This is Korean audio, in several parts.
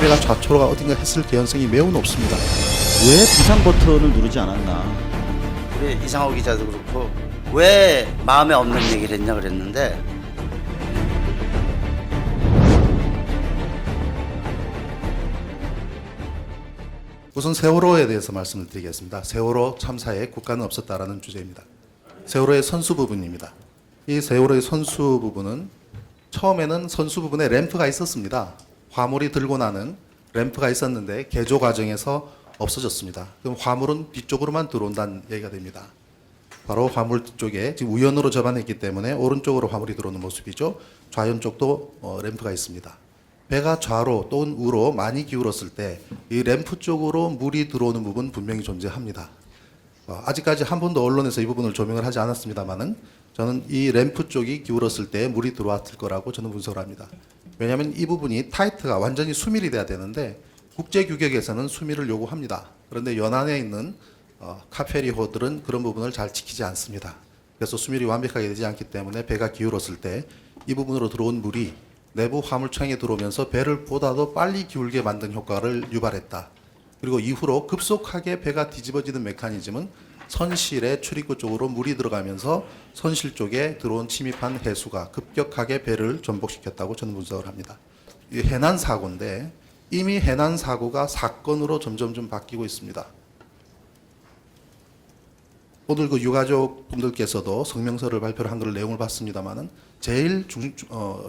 배가 좌초로가 어딘가 했을 개연성이 매우 높습니다. 왜 비상 버튼을 누르지 않았나? 우리 이상호 기자도 그렇고 왜 마음에 없는 얘기를 했냐 그랬는데 우선 세월호에 대해서 말씀을 드리겠습니다. 세월호 참사에 국가는 없었다라는 주제입니다. 세월호의 선수 부분입니다. 이 세월호의 선수 부분은 처음에는 선수 부분에 램프가 있었습니다. 화물이 들고 나는 램프가 있었는데 개조 과정에서 없어졌습니다. 그럼 화물은 뒤쪽으로만 들어온다는 얘기가 됩니다. 바로 화물 쪽에 지금 우연으로 접안했기 때문에 오른쪽으로 화물이 들어오는 모습이죠. 좌연 쪽도 램프가 있습니다. 배가 좌로 또는 우로 많이 기울었을 때 이 램프 쪽으로 물이 들어오는 부분 분명히 존재합니다. 아직까지 한 번도 언론에서 이 부분을 조명을 하지 않았습니다만은 저는 이 램프 쪽이 기울었을 때 물이 들어왔을 거라고 저는 분석을 합니다. 왜냐하면 이 부분이 타이트가 완전히 수밀이 돼야 되는데 국제 규격에서는 수밀을 요구합니다. 그런데 연안에 있는 카페리호들은 그런 부분을 잘 지키지 않습니다. 그래서 수밀이 완벽하게 되지 않기 때문에 배가 기울었을 때 이 부분으로 들어온 물이 내부 화물창에 들어오면서 배를 보다도 빨리 기울게 만든 효과를 유발했다. 그리고 이후로 급속하게 배가 뒤집어지는 메커니즘은 선실의 출입구 쪽으로 물이 들어가면서 선실 쪽에 들어온 침입한 해수가 급격하게 배를 전복시켰다고 저는 분석을 합니다. 이 해난 사고인데 이미 해난 사고가 사건으로 점점 좀 바뀌고 있습니다. 오늘 그 유가족 분들께서도 성명서를 발표를 한 걸 내용을 봤습니다만은 제일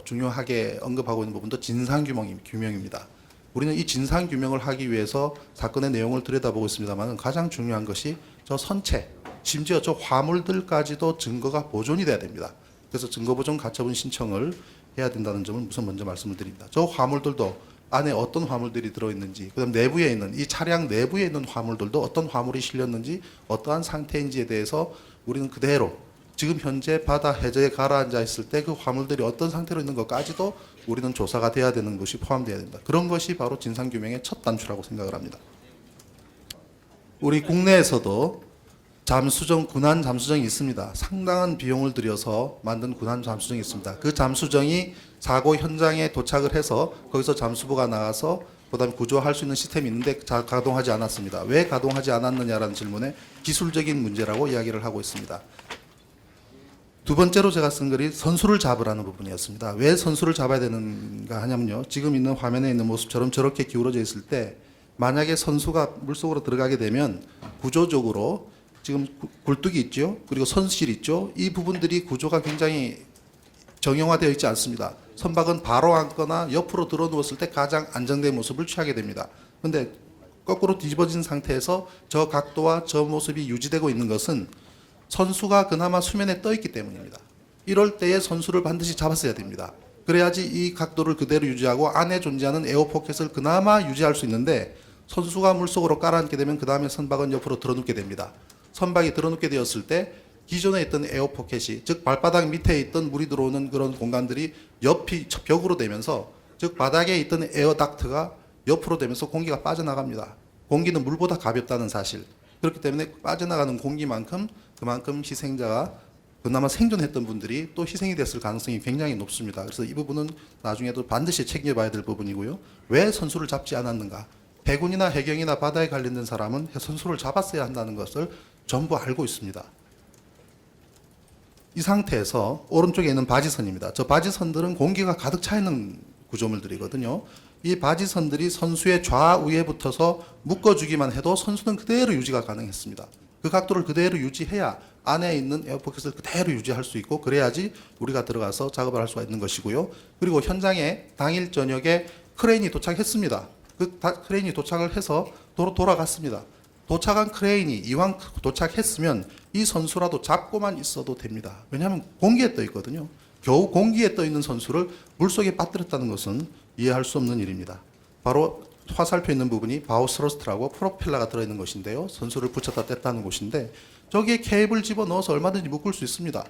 중요하게 언급하고 있는 부분도 진상규명입니다. 우리는 이 진상규명을 하기 위해서 사건의 내용을 들여다보고 있습니다만은 가장 중요한 것이 저 선체, 심지어 저 화물들까지도 증거가 보존이 돼야 됩니다. 그래서 증거보존 가처분 신청을 해야 된다는 점을 우선 먼저 말씀을 드립니다. 저 화물들도 안에 어떤 화물들이 들어있는지, 그다음 내부에 있는 이 차량 내부에 있는 화물들도 어떤 화물이 실렸는지, 어떠한 상태인지에 대해서 우리는 그대로 지금 현재 바다 해저에 가라앉아 있을 때 그 화물들이 어떤 상태로 있는 것까지도 우리는 조사가 돼야 되는 것이 포함되어야 된다. 그런 것이 바로 진상규명의 첫 단추라고 생각을 합니다. 우리 국내에서도 잠수정, 군안 잠수정이 있습니다. 상당한 비용을 들여서 만든 군안 잠수정이 있습니다. 그 잠수정이 사고 현장에 도착을 해서 거기서 잠수부가 나가서 그다음에 구조할 수 있는 시스템이 있는데 가동하지 않았습니다. 왜 가동하지 않았느냐라는 질문에 기술적인 문제라고 이야기를 하고 있습니다. 두 번째로 제가 쓴 글이 선수를 잡으라는 부분이었습니다. 왜 선수를 잡아야 되는가 하냐면요. 지금 있는 화면에 있는 모습처럼 저렇게 기울어져 있을 때 만약에 선수가 물속으로 들어가게 되면 구조적으로 지금 굴뚝이 있죠. 그리고 선실 있죠. 이 부분들이 구조가 굉장히 정형화되어 있지 않습니다. 선박은 바로 앉거나 옆으로 들어 누웠을 때 가장 안정된 모습을 취하게 됩니다. 그런데 거꾸로 뒤집어진 상태에서 저 각도와 저 모습이 유지되고 있는 것은 선수가 그나마 수면에 떠 있기 때문입니다. 이럴 때에 선수를 반드시 잡았어야 됩니다. 그래야지 이 각도를 그대로 유지하고 안에 존재하는 에어 포켓을 그나마 유지할 수 있는데 선수가 물속으로 깔아앉게 되면 그 다음에 선박은 옆으로 들어눕게 됩니다. 선박이 들어눕게 되었을 때 기존에 있던 에어 포켓이, 즉 발바닥 밑에 있던 물이 들어오는 그런 공간들이 옆이 벽으로 되면서, 즉 바닥에 있던 에어 닥트가 옆으로 되면서 공기가 빠져나갑니다. 공기는 물보다 가볍다는 사실. 그렇기 때문에 빠져나가는 공기만큼 그만큼 희생자가 그나마 생존했던 분들이 또 희생이 됐을 가능성이 굉장히 높습니다. 그래서 이 부분은 나중에도 반드시 책임져봐야 될 부분이고요. 왜 선수를 잡지 않았는가? 해군이나 해경이나 바다에 관련된 사람은 선수를 잡았어야 한다는 것을 전부 알고 있습니다. 이 상태에서 오른쪽에 있는 바지선입니다. 저 바지선들은 공기가 가득 차 있는 구조물들이거든요. 이 바지선들이 선수의 좌우에 붙어서 묶어주기만 해도 선수는 그대로 유지가 가능했습니다. 그 각도를 그대로 유지해야 안에 있는 에어포켓을 그대로 유지할 수 있고, 그래야지 우리가 들어가서 작업을 할 수가 있는 것이고요. 그리고 현장에 당일 저녁에 크레인이 도착했습니다. 그 크레인이 도착을 해서 돌아갔습니다. 도착한 크레인이 이왕 도착했으면 이 선수라도 잡고만 있어도 됩니다. 왜냐하면 공기에 떠 있거든요. 겨우 공기에 떠 있는 선수를 물속에 빠뜨렸다는 것은 이해할 수 없는 일입니다. 바로 화살표 있는 부분이 바우스러스트라고 프로펠러가 들어있는 것인데요. 선수를 붙였다 뗐다는 곳인데 저기에 케이블 집어넣어서 얼마든지 묶을 수 있습니다.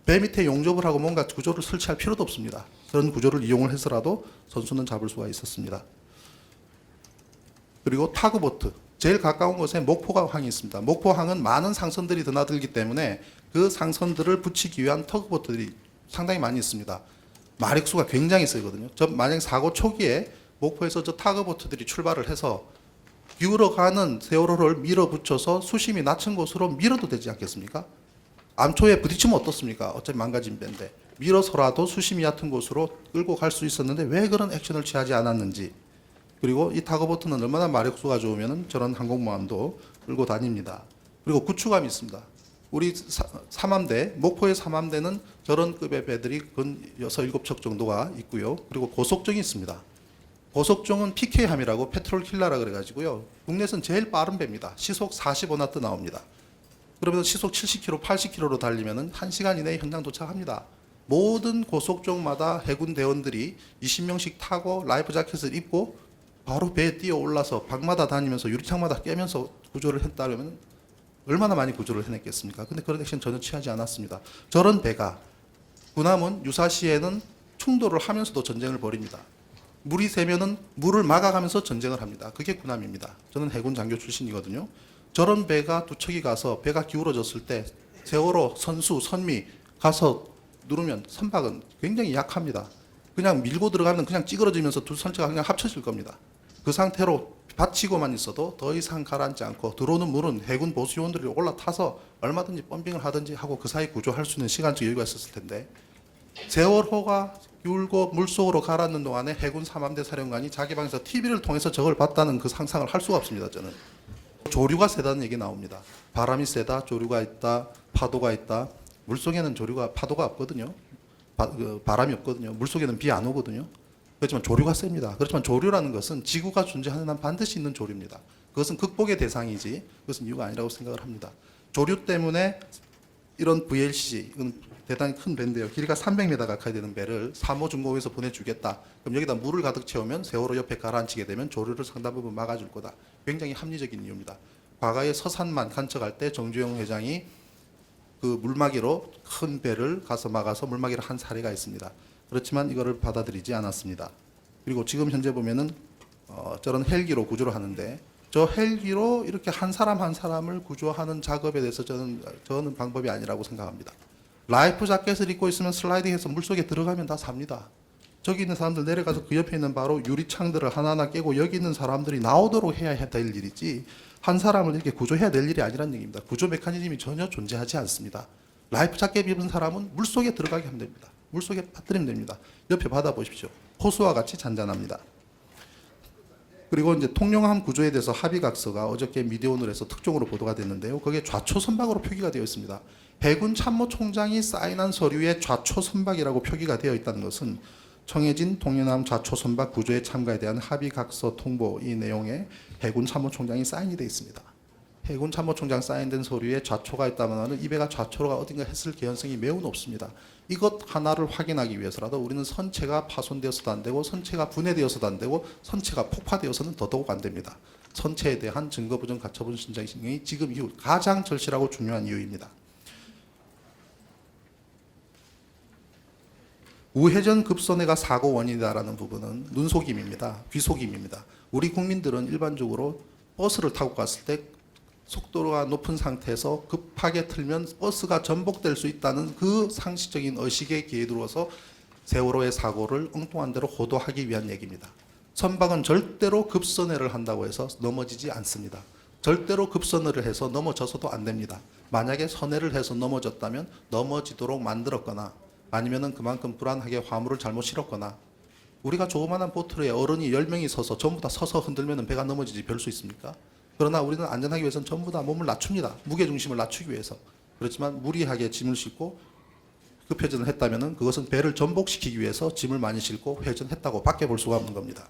배 밑에 용접을 하고 뭔가 구조를 설치할 필요도 없습니다. 그런 구조를 이용을 해서라도 선수는 잡을 수가 있었습니다. 그리고 타그보트. 제일 가까운 곳에 목포항이 있습니다. 목포항은 많은 상선들이 드나들기 때문에 그 상선들을 붙이기 위한 터그보트들이 상당히 많이 있습니다. 마력수가 굉장히 세거든요. 만약 사고 초기에 목포에서 저 타그보트들이 출발을 해서 기울어가는 세월호를 밀어붙여서 수심이 낮은 곳으로 밀어도 되지 않겠습니까? 암초에 부딪히면 어떻습니까? 어차피 망가진 배인데 밀어서라도 수심이 얕은 곳으로 끌고 갈 수 있었는데 왜 그런 액션을 취하지 않았는지. 그리고 이 타그보트는 얼마나 마력수가 좋으면 저런 항공모함도 끌고 다닙니다. 그리고 구축함이 있습니다. 우리 삼함대, 목포의 삼함대는 저런 급의 배들이 근 6, 7척 정도가 있고요. 그리고 고속정이 있습니다. 고속정은 PK함이라고 페트롤 킬러라 그래가지고요. 국내에서는 제일 빠른 배입니다. 시속 45나트 나옵니다. 그러면 시속 70km, 80km로 달리면 1시간 이내에 현장 도착합니다. 모든 고속정마다 해군 대원들이 20명씩 타고 라이프 자켓을 입고 바로 배에 뛰어 올라서 방마다 다니면서 유리창마다 깨면서 구조를 했다면 얼마나 많이 구조를 해냈겠습니까? 근데 그런 액션 전혀 취하지 않았습니다. 저런 배가 군함은 유사시에는 충돌을 하면서도 전쟁을 벌입니다. 물이 새면은 물을 막아가면서 전쟁을 합니다. 그게 군함입니다. 저는 해군 장교 출신이거든요. 저런 배가 두 척이 가서 배가 기울어졌을 때 세월호, 선수, 선미 가서 누르면 선박은 굉장히 약합니다. 그냥 밀고 들어가면 그냥 찌그러지면서 두 선체가 그냥 합쳐질 겁니다. 그 상태로 받치고만 있어도 더 이상 가라앉지 않고 들어오는 물은 해군 보수요원들이 올라타서 얼마든지 펌핑을 하든지 하고 그 사이 구조할 수 있는 시간적 여유가 있었을 텐데 세월호가 기울고 물속으로 가라앉는 동안에 해군 삼함대 사령관이 자기 방에서 TV를 통해서 저걸 봤다는 그 상상을 할 수가 없습니다. 저는. 조류가 세다는 얘기 나옵니다. 바람이 세다, 조류가 있다, 파도가 있다. 물속에는 조류가 파도가 없거든요. 바람이 없거든요. 물속에는 비 안 오거든요. 그렇지만 조류가 셉니다. 그렇지만 조류라는 것은 지구가 존재하는 한 반드시 있는 조류입니다. 그것은 극복의 대상이지 그것은 이유가 아니라고 생각을 합니다. 조류 때문에 이런 VLCC, 이건 대단히 큰 배인데요. 길이가 300m 가까이 되는 배를 사모중공에서 보내주겠다. 그럼 여기다 물을 가득 채우면 세월호 옆에 가라앉히게 되면 조류를 상당 부분 막아줄 거다. 굉장히 합리적인 이유입니다. 과거에 서산만 간척할 때 정주영 회장이 그 물막이로 큰 배를 가서 막아서 물막이를 한 사례가 있습니다. 그렇지만 이거를 받아들이지 않았습니다. 그리고 지금 현재 보면은 저런 헬기로 구조를 하는데 저 헬기로 이렇게 한 사람 한 사람을 구조하는 작업에 대해서 저는 방법이 아니라고 생각합니다. 라이프 자켓을 입고 있으면 슬라이딩해서 물속에 들어가면 다 삽니다. 저기 있는 사람들 내려가서 그 옆에 있는 바로 유리창들을 하나하나 깨고 여기 있는 사람들이 나오도록 해야 될 일이지 한 사람을 이렇게 구조해야 될 일이 아니라는 얘기입니다. 구조 메커니즘이 전혀 존재하지 않습니다. 라이프 자켓 입은 사람은 물속에 들어가게 하면 됩니다. 물속에 빠뜨리면 됩니다. 옆에 바다 보십시오. 호수와 같이 잔잔합니다. 그리고 이제 통영함 구조에 대해서 합의각서가 어저께 미디어오늘에서 특종으로 보도가 됐는데요. 거기에 좌초 선박으로 표기가 되어 있습니다. 해군 참모총장이 사인한 서류에 좌초 선박이라고 표기가 되어 있다는 것은 청해진 통영함 좌초 선박 구조에 참가에 대한 합의각서 통보 이 내용에 해군 참모총장이 사인이 되어 있습니다. 해군 참모총장 사인된 서류에 좌초가 있다면 이 배가 좌초가 어딘가 했을 개연성이 매우 높습니다. 이것 하나를 확인하기 위해서라도 우리는 선체가 파손되어서도 안 되고 선체가 분해되어서도 안 되고 선체가 폭파되어서는 더더욱 안 됩니다. 선체에 대한 증거 부정 가처분 신청이 지금 이후 가장 절실하고 중요한 이유입니다. 우회전 급선회가 사고 원인이다라는 부분은 눈속임입니다. 귀속임입니다. 우리 국민들은 일반적으로 버스를 타고 갔을 때 속도가 높은 상태에서 급하게 틀면 버스가 전복될 수 있다는 그 상식적인 의식에 기회들어서 세월호의 사고를 엉뚱한 대로 호도하기 위한 얘기입니다. 선박은 절대로 급선회를 한다고 해서 넘어지지 않습니다. 절대로 급선회를 해서 넘어져서도 안 됩니다. 만약에 선회를 해서 넘어졌다면 넘어지도록 만들었거나 아니면은 그만큼 불안하게 화물을 잘못 실었거나 우리가 조그마한 보트에 어른이 10명이 서서 전부 다 서서 흔들면 배가 넘어지지 별 수 있습니까? 그러나 우리는 안전하기 위해서는 전부 다 몸을 낮춥니다. 무게중심을 낮추기 위해서. 그렇지만 무리하게 짐을 싣고 급회전을 했다면 그것은 배를 전복시키기 위해서 짐을 많이 싣고 회전했다고 밖에 볼 수가 없는 겁니다.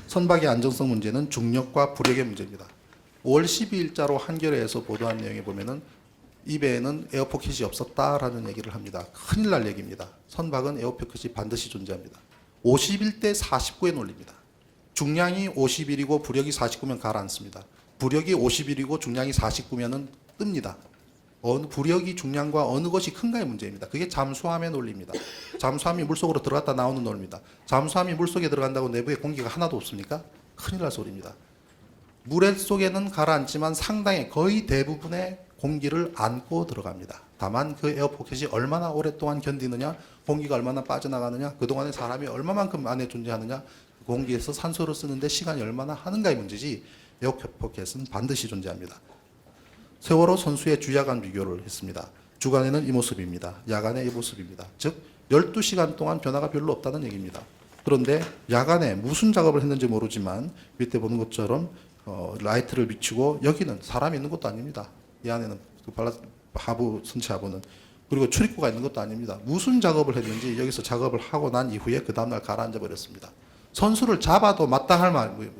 선박의 안정성 문제는 중력과 부력의 문제입니다. 5월 12일자로 한겨레에서 보도한 내용에 보면은 이 배에는 에어포켓이 없었다라는 얘기를 합니다. 큰일 날 얘기입니다. 선박은 에어포켓이 반드시 존재합니다. 51대 49의 논리입니다. 중량이 51이고 부력이 49면 가라앉습니다. 부력이 51이고 중량이 49면은 뜹니다. 부력이 중량과 어느 것이 큰가의 문제입니다. 그게 잠수함의 논리입니다. 잠수함이 물속으로 들어갔다 나오는 논리입니다. 잠수함이 물속에 들어간다고 내부에 공기가 하나도 없습니까? 큰일 날 소리입니다. 물 속에는 가라앉지만 상당히 거의 대부분의 공기를 안고 들어갑니다. 다만 그 에어포켓이 얼마나 오랫동안 견디느냐, 공기가 얼마나 빠져나가느냐, 그동안에 사람이 얼마만큼 안에 존재하느냐, 공기에서 산소를 쓰는데 시간이 얼마나 하는가의 문제지 에어포켓은 반드시 존재합니다. 세월호 선수의 주야간 비교를 했습니다. 주간에는 이 모습입니다. 야간에 이 모습입니다. 즉 12시간 동안 변화가 별로 없다는 얘기입니다. 그런데 야간에 무슨 작업을 했는지 모르지만 밑에 보는 것처럼 라이트를 비추고 여기는 사람이 있는 것도 아닙니다. 이 안에는 하부 선체 하부는 그리고 출입구가 있는 것도 아닙니다. 무슨 작업을 했는지 여기서 작업을 하고 난 이후에 그 다음날 가라앉아 버렸습니다. 선수를 잡아도 마땅할 말,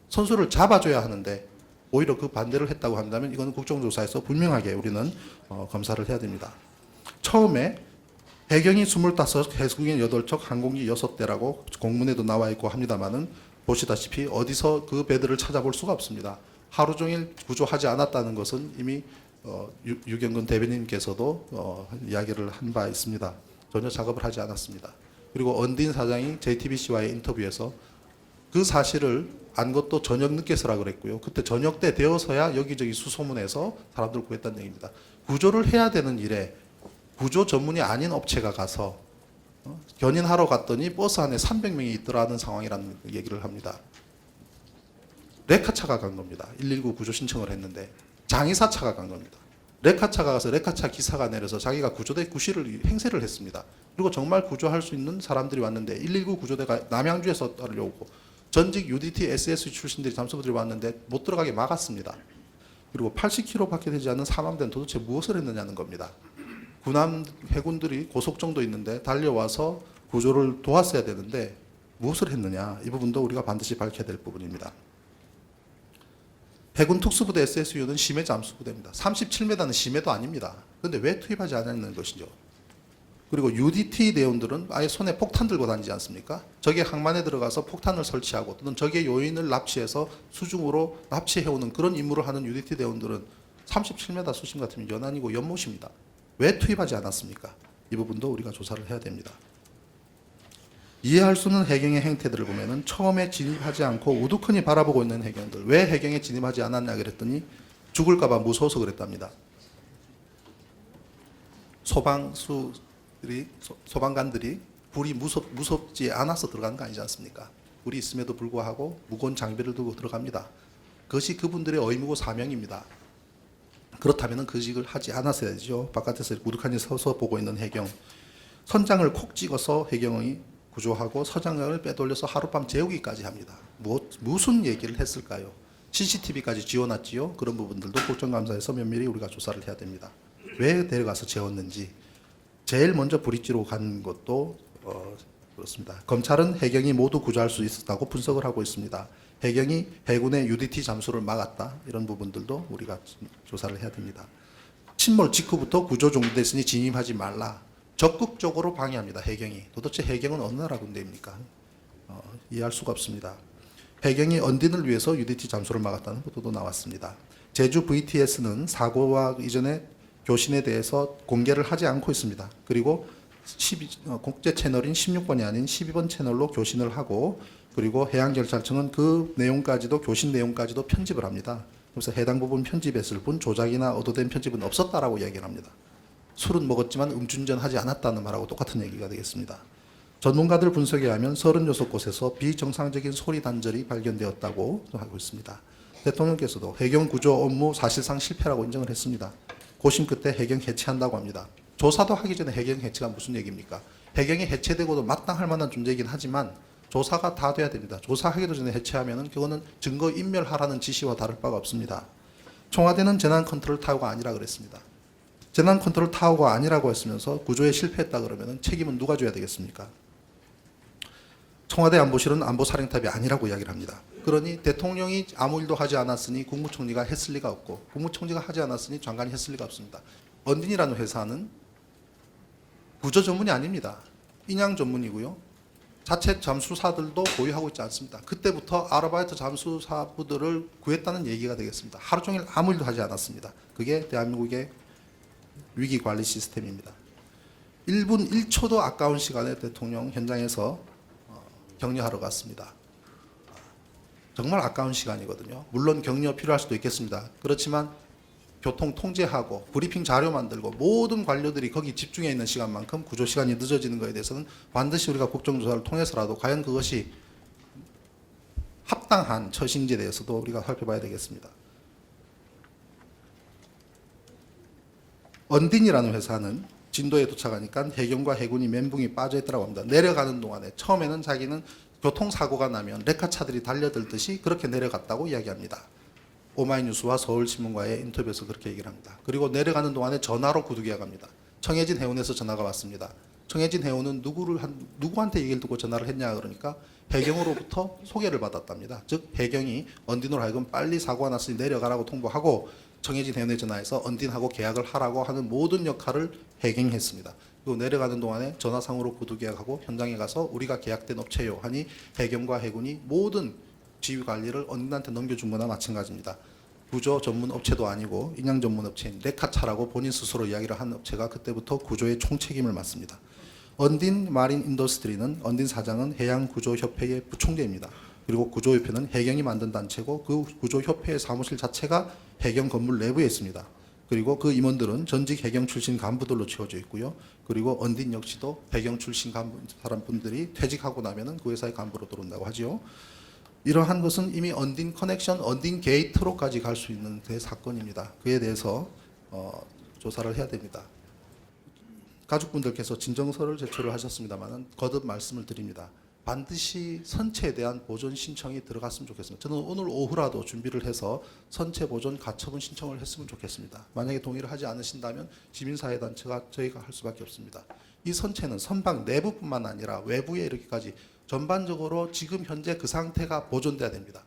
선수를 잡아줘야 하는데 오히려 그 반대를 했다고 한다면 이거는 국정조사에서 분명하게 우리는 검사를 해야 됩니다. 처음에 해경이 25, 해수국인 8척, 항공기 6대라고 공문에도 나와 있고 합니다만은 보시다시피 어디서 그 배들을 찾아볼 수가 없습니다. 하루 종일 구조하지 않았다는 것은 이미 유경근 대변인께서도 이야기를 한 바 있습니다. 전혀 작업을 하지 않았습니다. 그리고 언딘 사장이 JTBC와의 인터뷰에서 그 사실을 안 것도 저녁 늦게서라 그랬고요. 그때 저녁 때 되어서야 여기저기 수소문해서 사람들 구했다는 얘기입니다. 구조를 해야 되는 일에 구조 전문이 아닌 업체가 가서 견인하러 갔더니 버스 안에 300명이 있더라는 상황이라는 얘기를 합니다. 레카차가 간 겁니다. 119 구조 신청을 했는데 장의사차가 간 겁니다. 레카차가 가서 레카차 기사가 내려서 자기가 구조대 구실을 행세를 했습니다. 그리고 정말 구조할 수 있는 사람들이 왔는데 119 구조대가 남양주에서 따르려고 전직 UDT SS 출신들이 잠수부들이 왔는데 못 들어가게 막았습니다. 그리고 80km밖에 되지 않는 삼함대는 도대체 무엇을 했느냐는 겁니다. 군함 해군들이 고속정도 있는데 달려와서 구조를 도왔어야 되는데 무엇을 했느냐, 이 부분도 우리가 반드시 밝혀야 될 부분입니다. 해군 특수부대 SSU는 심해 잠수부대입니다. 37m는 심해도 아닙니다. 그런데 왜 투입하지 않았는 것이죠. 그리고 UDT 대원들은 아예 손에 폭탄 들고 다니지 않습니까? 적의 항만에 들어가서 폭탄을 설치하고 또는 적의 요인을 납치해서 수중으로 납치해오는 그런 임무를 하는 UDT 대원들은 37m 수심 같으면 연안이고 연못입니다. 왜 투입하지 않았습니까? 이 부분도 우리가 조사를 해야 됩니다. 이해할 수 없는 해경의 행태들을 보면은 처음에 진입하지 않고 우두커니 바라보고 있는 해경들, 왜 해경에 진입하지 않았냐 그랬더니 죽을까봐 무서워서 그랬답니다. 소방관들이 불이 무섭지 않아서 들어간 거 아니지 않습니까? 불이 있음에도 불구하고 무거운 장비를 들고 들어갑니다. 그것이 그분들의 의무고 사명입니다. 그렇다면 그 직을 하지 않았어야죠. 바깥에서 우두커니 서서 보고 있는 해경, 선장을 콕 찍어서 해경이 구조하고 서장을 빼돌려서 하룻밤 재우기까지 합니다. 무슨 얘기를 했을까요? CCTV까지 지어놨지요. 그런 부분들도 국정감사에서 면밀히 우리가 조사를 해야 됩니다. 왜 데려가서 재웠는지. 제일 먼저 브릿지로 간 것도 그렇습니다. 검찰은 해경이 모두 구조할 수 있었다고 분석을 하고 있습니다. 해경이 해군의 UDT 잠수를 막았다. 이런 부분들도 우리가 조사를 해야 됩니다. 침몰 직후부터 구조 종료됐으니 진입하지 말라. 적극적으로 방해합니다. 해경이. 도대체 해경은 어느 나라 군대입니까? 이해할 수가 없습니다. 해경이 언딘을 위해서 UDT 잠수를 막았다는 보도도 나왔습니다. 제주 VTS는 사고와 이전에 교신에 대해서 공개를 하지 않고 있습니다. 그리고 국제 채널인 16번이 아닌 12번 채널로 교신을 하고, 그리고 해양경찰청은 그 내용까지도, 교신 내용까지도 편집을 합니다. 그래서 해당 부분 편집했을 뿐 조작이나 얻어된 편집은 없었다라고 이야기를 합니다. 술은 먹었지만 음주운전하지 않았다는 말하고 똑같은 얘기가 되겠습니다. 전문가들 분석에 의하면 36곳에서 비정상적인 소리 단절이 발견되었다고 하고 있습니다. 대통령께서도 해경 구조 업무 사실상 실패라고 인정을 했습니다. 고심 끝에 해경 해체한다고 합니다. 조사도 하기 전에 해경 해체가 무슨 얘기입니까? 해경이 해체되고도 마땅할 만한 존재이긴 하지만 조사가 다 돼야 됩니다. 조사하기도 전에 해체하면은 그거는 증거 인멸하라는 지시와 다를 바가 없습니다. 청와대는 재난 컨트롤 타워가 아니라 그랬습니다. 재난 컨트롤 타워가 아니라고 했으면서 구조에 실패했다 그러면은 책임은 누가 져야 되겠습니까? 청와대 안보실은 안보사령탑이 아니라고 이야기를 합니다. 그러니 대통령이 아무 일도 하지 않았으니 국무총리가 했을 리가 없고, 국무총리가 하지 않았으니 장관이 했을 리가 없습니다. 언딘이라는 회사는 구조 전문이 아닙니다. 인양 전문이고요. 자체 잠수사들도 보유하고 있지 않습니다. 그때부터 아르바이트 잠수사부들을 구했다는 얘기가 되겠습니다. 하루 종일 아무 일도 하지 않았습니다. 그게 대한민국의 위기관리 시스템입니다. 1분 1초도 아까운 시간에 대통령 현장에서 격려하러 갔습니다. 정말 아까운 시간이거든요. 물론 격려 필요할 수도 있겠습니다. 그렇지만 교통 통제하고 브리핑 자료 만들고 모든 관료들이 거기 집중해 있는 시간만큼 구조 시간이 늦어지는 것에 대해서는 반드시 우리가 국정조사를 통해서라도 과연 그것이 합당한 처신지에 대해서도 우리가 살펴봐야 되겠습니다. 언딘이라는 회사는 진도에 도착하니까 해경과 해군이 멘붕이 빠져있더라고 합니다. 내려가는 동안에 처음에는 자기는 교통사고가 나면 레카차들이 달려들듯이 그렇게 내려갔다고 이야기합니다. 오마이뉴스와 서울신문과의 인터뷰에서 그렇게 얘기를 합니다. 그리고 내려가는 동안에 전화로 구두 계약합니다. 청해진 해운에서 전화가 왔습니다. 청해진 해운은 누구한테 얘기를 듣고 전화를 했냐 그러니까 해경으로부터 소개를 받았답니다. 즉 해경이 언딘으로 하여금 빨리 사고가 났으니 내려가라고 통보하고 청해진 해운에 전화해서 언딘하고 계약을 하라고 하는 모든 역할을 해경이 했습니다. 그리고 내려가는 동안에 전화상으로 구두 계약하고 현장에 가서 우리가 계약된 업체요 하니 해경과 해군이 모든 지휘 관리를 언딘한테 넘겨준 거나 마찬가지입니다. 구조 전문 업체도 아니고 인양 전문 업체인 레카차라고 본인 스스로 이야기를 한 업체가 그때부터 구조의 총책임을 맡습니다. 언딘 마린 인더스트리는 언딘 사장은 해양구조협회의 부총재입니다. 그리고 구조협회는 해경이 만든 단체고 그 구조협회의 사무실 자체가 해경 건물 내부에 있습니다. 그리고 그 임원들은 전직 해경 출신 간부들로 채워져 있고요. 그리고 언딘 역시도 해경 출신 사람분들이 퇴직하고 나면은 그 회사의 간부로 들어온다고 하지요. 이러한 것은 이미 언딘 커넥션, 언딘 게이트로까지 갈 수 있는 사건입니다. 그에 대해서 조사를 해야 됩니다. 가족분들께서 진정서를 제출을 하셨습니다만 거듭 말씀을 드립니다. 반드시 선체에 대한 보존 신청이 들어갔으면 좋겠습니다. 저는 오늘 오후라도 준비를 해서 선체 보존 가처분 신청을 했으면 좋겠습니다. 만약에 동의를 하지 않으신다면 시민사회단체가 저희가 할 수밖에 없습니다. 이 선체는 선박 내부뿐만 아니라 외부에 이렇게까지 전반적으로 지금 현재 그 상태가 보존돼야 됩니다.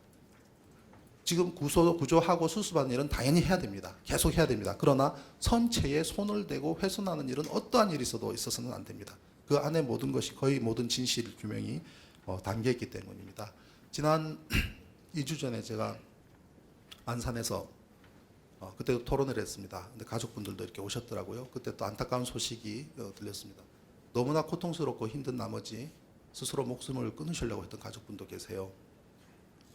지금 구조하고 수습하는 일은 당연히 해야 됩니다. 계속 해야 됩니다. 그러나 선체에 손을 대고 훼손하는 일은 어떠한 일이 있어서는 안 됩니다. 그 안에 모든 것이 거의 모든 진실 규명이 담겨있기 때문입니다. 지난 2주 전에 제가 안산에서 그때도 토론을 했습니다. 근데 가족분들도 이렇게 오셨더라고요. 그때 또 안타까운 소식이 들렸습니다. 너무나 고통스럽고 힘든 나머지 스스로 목숨을 끊으시려고 했던 가족분도 계세요.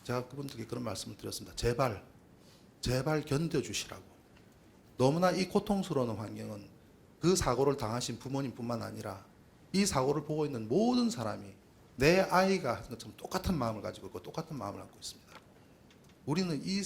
제가 그분들께 그런 말씀을 드렸습니다. 제발 견뎌주시라고. 너무나 이 고통스러운 환경은 그 사고를 당하신 부모님뿐만 아니라 이 사고를 보고 있는 모든 사람이 내 아이가 한 것처럼 똑같은 마음을 가지고 있고 똑같은 마음을 갖고 있습니다. 우리는 이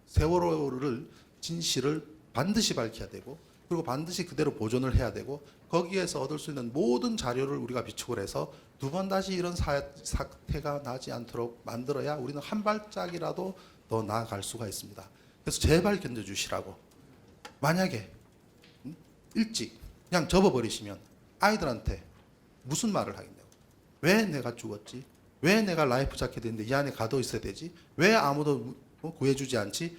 세월호를 진실을 반드시 밝혀야 되고 그리고 반드시 그대로 보존을 해야 되고 거기에서 얻을 수 있는 모든 자료를 우리가 비축을 해서 두 번 다시 이런 사태가 나지 않도록 만들어야 우리는 한 발짝이라도 더 나아갈 수가 있습니다. 그래서 제발 견뎌주시라고. 만약에 일찍 그냥 접어버리시면 아이들한테 무슨 말을 하겠냐고. 왜 내가 죽었지? 왜 내가 라이프 자켓 있는데 이 안에 가둬 있어야 되지? 왜 아무도 구해주지 않지?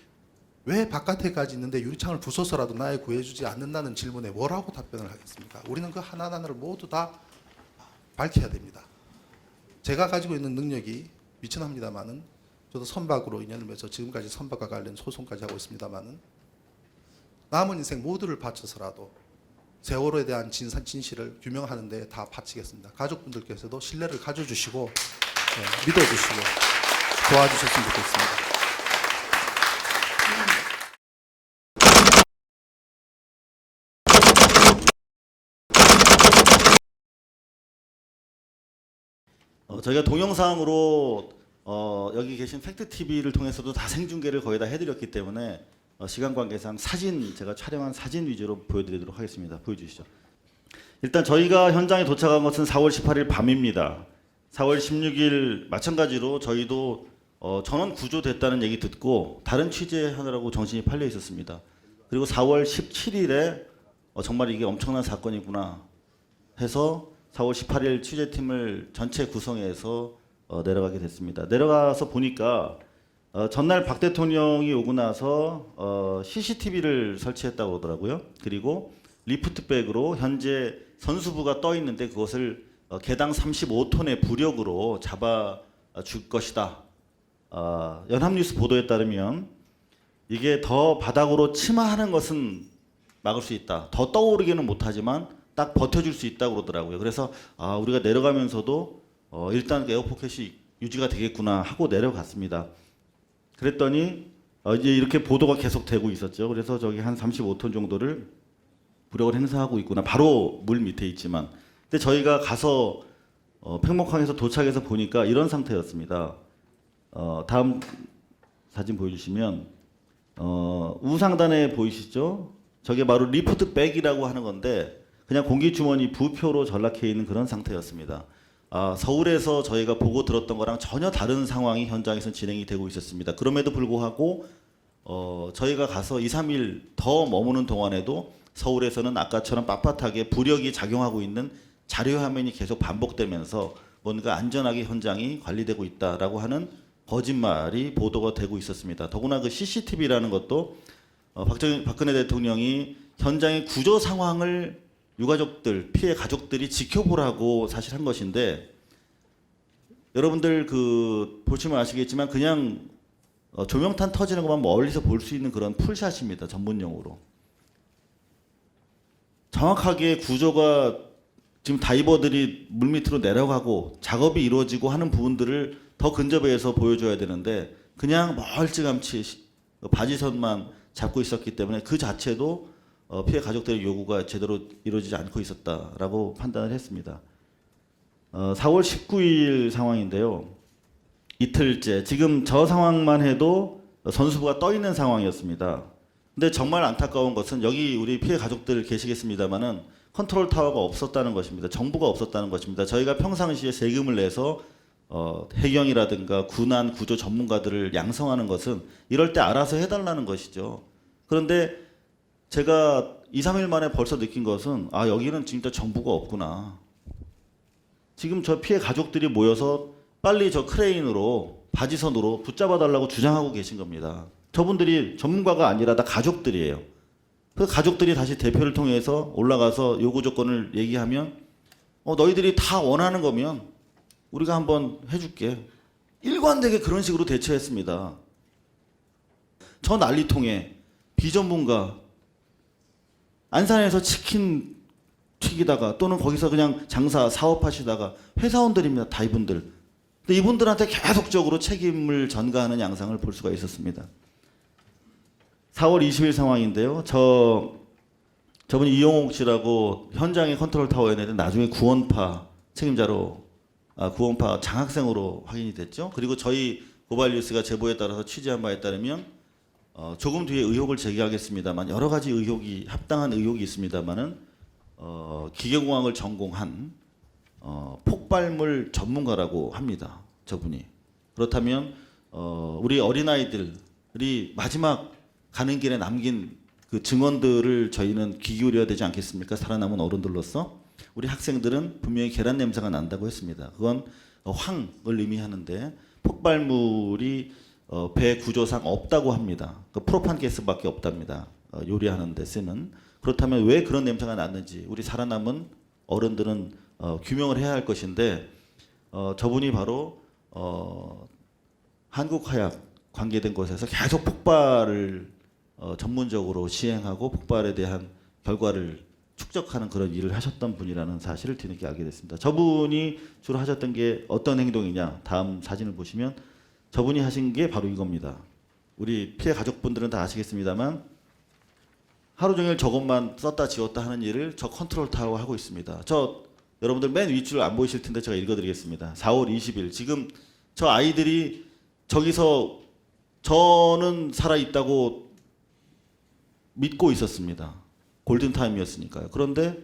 왜 바깥에까지 있는데 유리창을 부숴서라도 나를 구해주지 않는다는 질문에 뭐라고 답변을 하겠습니까? 우리는 그 하나하나를 모두 다 밝혀야 됩니다. 제가 가지고 있는 능력이 미천합니다만은 저도 선박으로 인연을 맺어 지금까지 선박과 관련 소송까지 하고 있습니다만은 남은 인생 모두를 바쳐서라도 세월호에 대한 진실을 규명하는 데 다 바치겠습니다. 가족분들께서도 신뢰를 가져주시고 믿어주시고 도와주셨으면 좋겠습니다. 저희가 동영상으로 여기 계신 팩트TV를 통해서도 다 생중계를 거의 다 해드렸기 때문에 시간 관계상 제가 촬영한 사진 위주로 보여드리도록 하겠습니다. 보여주시죠. 일단 저희가 현장에 도착한 것은 4월 18일 밤입니다. 4월 16일 마찬가지로 저희도 전원 구조됐다는 얘기 듣고 다른 취재하느라고 정신이 팔려 있었습니다. 그리고 4월 17일에 정말 이게 엄청난 사건이구나 해서 4월 18일 취재팀을 전체 구성해서 내려가게 됐습니다. 내려가서 보니까 전날 박 대통령이 오고 나서 CCTV를 설치했다고 그러더라고요. 그리고 리프트백으로 현재 선수부가 떠 있는데 그것을 개당 35톤의 부력으로 잡아줄 것이다. 연합뉴스 보도에 따르면 이게 더 바닥으로 침하하는 것은 막을 수 있다. 더 떠오르기는 못하지만 딱 버텨줄 수 있다고 그러더라고요. 그래서 우리가 내려가면서도 일단 에어포켓이 유지가 되겠구나 하고 내려갔습니다. 그랬더니 이제 이렇게 보도가 계속 되고 있었죠. 그래서 저기 한 35톤 정도를 부력을 행사하고 있구나. 바로 물 밑에 있지만. 근데 저희가 가서 팽목항에서 도착해서 보니까 이런 상태였습니다. 다음 사진 보여주시면 우상단에 보이시죠? 저게 바로 리프트 백이라고 하는 건데 그냥 공기주머니 부표로 전락해 있는 그런 상태였습니다. 서울에서 저희가 보고 들었던 거랑 전혀 다른 상황이 현장에서 진행이 되고 있었습니다. 그럼에도 불구하고 저희가 가서 2, 3일 더 머무는 동안에도 서울에서는 아까처럼 빳빳하게 부력이 작용하고 있는 자료 화면이 계속 반복되면서 뭔가 안전하게 현장이 관리되고 있다라고 하는 거짓말이 보도가 되고 있었습니다. 더구나 그 CCTV라는 것도 박근혜 대통령이 현장의 구조 상황을 유가족들, 피해 가족들이 지켜보라고 사실 한 것인데 여러분들 보시면 아시겠지만 그냥 조명탄 터지는 것만 멀리서 볼 수 있는 그런 풀샷입니다. 전문용어로. 정확하게 구조가 지금 다이버들이 물밑으로 내려가고 작업이 이루어지고 하는 부분들을 더 근접해서 보여줘야 되는데 그냥 멀찌감치 바지선만 잡고 있었기 때문에 그 자체도 피해 가족들의 요구가 제대로 이루어지지 않고 있었다라고 판단을 했습니다. 4월 19일 상황인데요. 이틀째 지금 저 상황만 해도 선수부가 떠 있는 상황이었습니다. 근데 정말 안타까운 것은 여기 우리 피해 가족들 계시겠습니다만은 컨트롤 타워가 없었다는 것입니다. 정부가 없었다는 것입니다. 저희가 평상시에 세금을 내서 해경이라든가 군안 구조 전문가들을 양성하는 것은 이럴 때 알아서 해달라는 것이죠. 그런데 제가 2, 3일 만에 벌써 느낀 것은 여기는 진짜 정부가 없구나. 지금 저 피해 가족들이 모여서 빨리 저 크레인으로 바지선으로 붙잡아 달라고 주장하고 계신 겁니다. 저분들이 전문가가 아니라 다 가족들이에요. 그 가족들이 다시 대표를 통해서 올라가서 요구 조건을 얘기하면 너희들이 다 원하는 거면 우리가 한번 해줄게. 일관되게 그런 식으로 대처했습니다. 저 난리통에 비전문가 안산에서 치킨 튀기다가 또는 거기서 그냥 장사 사업하시다가 회사원들입니다. 다 이분들. 근데 이분들한테 계속적으로 책임을 전가하는 양상을 볼 수가 있었습니다. 4월 20일 상황인데요. 저분이 이용옥 씨라고 현장의 컨트롤 타워였는데 나중에 구원파 책임자로 구원파 장학생으로 확인이 됐죠. 그리고 저희 고발뉴스가 제보에 따라서 취재한 바에 따르면 조금 뒤에 의혹을 제기하겠습니다만 여러 가지 의혹이 합당한 의혹이 있습니다만은 기계공학을 전공한 폭발물 전문가라고 합니다. 저분이. 그렇다면 우리 어린아이들이 마지막 가는 길에 남긴 그 증언들을 저희는 귀 기울여야 되지 않겠습니까? 살아남은 어른들로서 우리 학생들은 분명히 계란 냄새가 난다고 했습니다. 그건 황을 의미하는데 폭발물이 배 구조상 없다고 합니다. 그 프로판 가스밖에 없답니다. 요리하는 데 쓰는. 그렇다면 왜 그런 냄새가 났는지 우리 살아남은 어른들은 규명을 해야 할 것인데 저분이 바로 한국화약 관계된 곳에서 계속 폭발을 전문적으로 시행하고 폭발에 대한 결과를 축적하는 그런 일을 하셨던 분이라는 사실을 뒤늦게 알게 됐습니다. 저분이 주로 하셨던 게 어떤 행동이냐? 다음 사진을 보시면 저분이 하신 게 바로 이겁니다. 우리 피해 가족분들은 다 아시겠습니다만 하루 종일 저것만 썼다 지웠다 하는 일을 저 컨트롤 타워 하고 있습니다. 여러분들 맨 윗줄 안 보이실 텐데 제가 읽어드리겠습니다. 4월 20일 지금 저 아이들이 저기서 저는 살아있다고 믿고 있었습니다. 골든타임이었으니까요. 그런데